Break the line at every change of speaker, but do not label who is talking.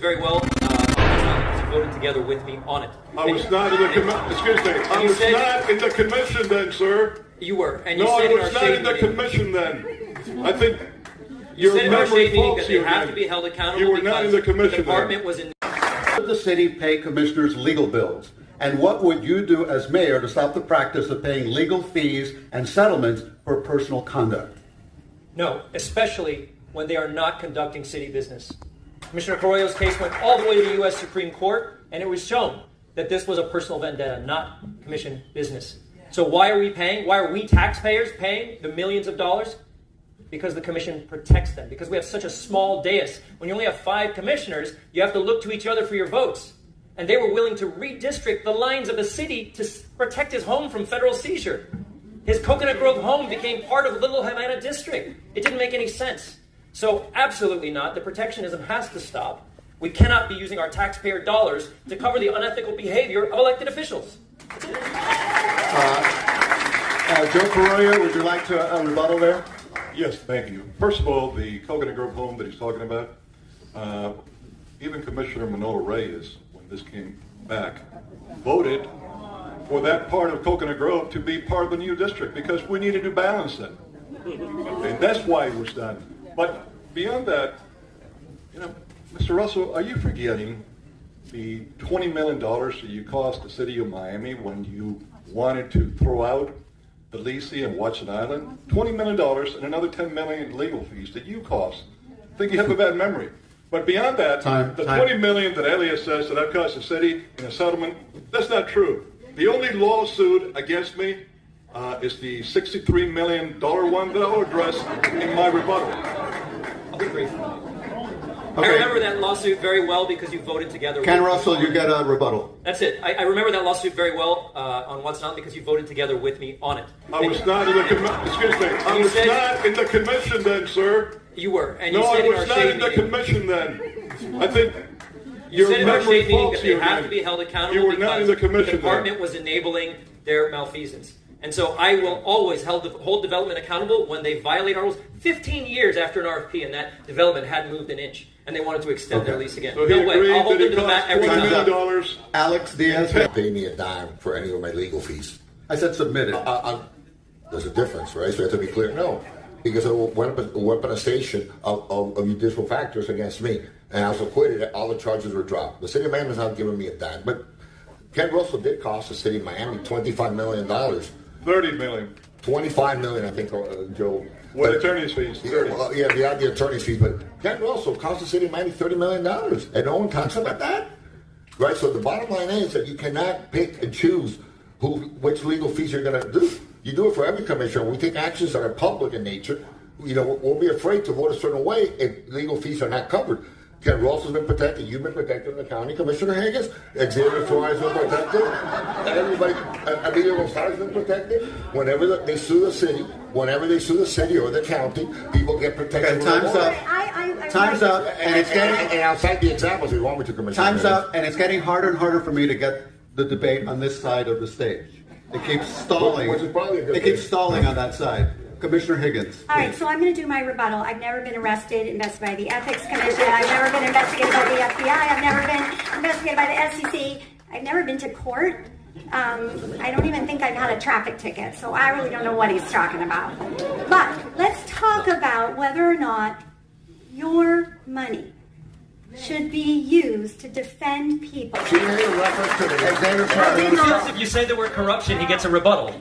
very well. You voted together with me on it.
I was not in the commission then, sir.
You were, and you
no,
said
I
in our
was not
shade
in the
meeting,
commission then. I think
you
your
said in our
memory
shade meeting
faults
that
you
they have
again.
to be held accountable.
You were not in the commission
department
then.
was in.
Would the city pay commissioners legal bills? And what would you do as mayor to stop the practice of paying legal fees and settlements for personal conduct?
No, especially when they are not conducting city business. Commissioner Carollo's case went all the way to the U.S. Supreme Court, and it was shown that this was a personal vendetta, not commission business. So why are we paying? Why are we taxpayers paying the millions of dollars? Because the commission protects them. Because we have such a small dais. When you only have 5 commissioners, you have to look to each other for your votes. And they were willing to redistrict the lines of the city to protect his home from federal seizure. His Coconut Grove home became part of Little Havana District. It didn't make any sense. So absolutely not. The protectionism has to stop. We cannot be using our taxpayer dollars to cover the unethical behavior of elected officials.
Joe Correa, would you like to rebuttal there?
Yes, thank you. First of all, the Coconut Grove home that he's talking about, even Commissioner Manola Reyes, when this came back, voted for that part of Coconut Grove to be part of the new district because we needed to balance it. And that's why it was done. But beyond that, Mr. Russell, are you forgetting the $20 million that you cost the city of Miami when you wanted to throw out the leasing in Watson Island? $20 million and another $10 million in legal fees that you cost. I think you have a bad memory. But beyond that, the $20 million that Elias says that I've cost the city in a settlement, that's not true. The only lawsuit against me is the $63 million one that I'll address in my rebuttal.
I'll be brief.
Okay.
I remember that lawsuit very well because you voted together.
Ken Russell, you get a rebuttal.
That's it. I remember that lawsuit very well on Watson Island because you voted together with me on it.
I was not in the commission then, sir.
You were, and you
no,
said
I
in our
was not
shade
in the
meeting.
commission then. I think
You said in our
memory
shade meeting
faults
that they
you
have
again.
to be held accountable
You were not in the commission
the department was enabling their malfeasance. And so I will always hold development accountable when they violate our rules. 15 years after an RFP and that development hadn't moved an inch, and they wanted to extend their lease again.
So
No way. I'll hold them to the mat every
$20
time.
million.
Alex Diaz.
Pay me a dime for any of my legal fees.
I said submit it.
There's a difference, right? So you have to be clear. No, because of weaponization of judicial factors against me. And I was acquitted. All the charges were dropped. The city of Miami has not given me a dime. But Ken Russell did cost the city of Miami $25 million.
$30 million.
$25 million, I think, Joe.
With attorney's fees.
The attorney's fees. But Ken Russell cost the city of Miami $30 million. And no one talks about that. Right? So the bottom line is that you cannot pick and choose which legal fees you're going to do. You do it for every commissioner. We take actions that are public in nature. We'll be afraid to vote a certain way if legal fees are not covered. Ken Russell's been protected. You've been protected in the county. Commissioner Higgins, Xavier Flores has been protected. Everybody, Emilio Gonzalez has been protected. Whenever they sue the city, or the county, people get protected.
Okay, time's up. Time's up, and it's getting.
And I'll cite the examples if you want me to, Commissioner.
Time's up, and it's getting harder and harder for me to get the debate on this side of the stage. It keeps stalling.
Which is probably a good
it keeps
thing.
stalling on that side. Commissioner Higgins.
All right, so I'm going to do my rebuttal. I've never been investigated by the Ethics Commission. I've never been investigated by the FBI. I've never been investigated by the SEC. I've never been to court. I don't even think I've had a traffic ticket, so I really don't know what he's talking about. But let's talk about whether or not your money should be used to defend people.
She made a reference to the Xavier
If you say the word corruption, he gets a rebuttal.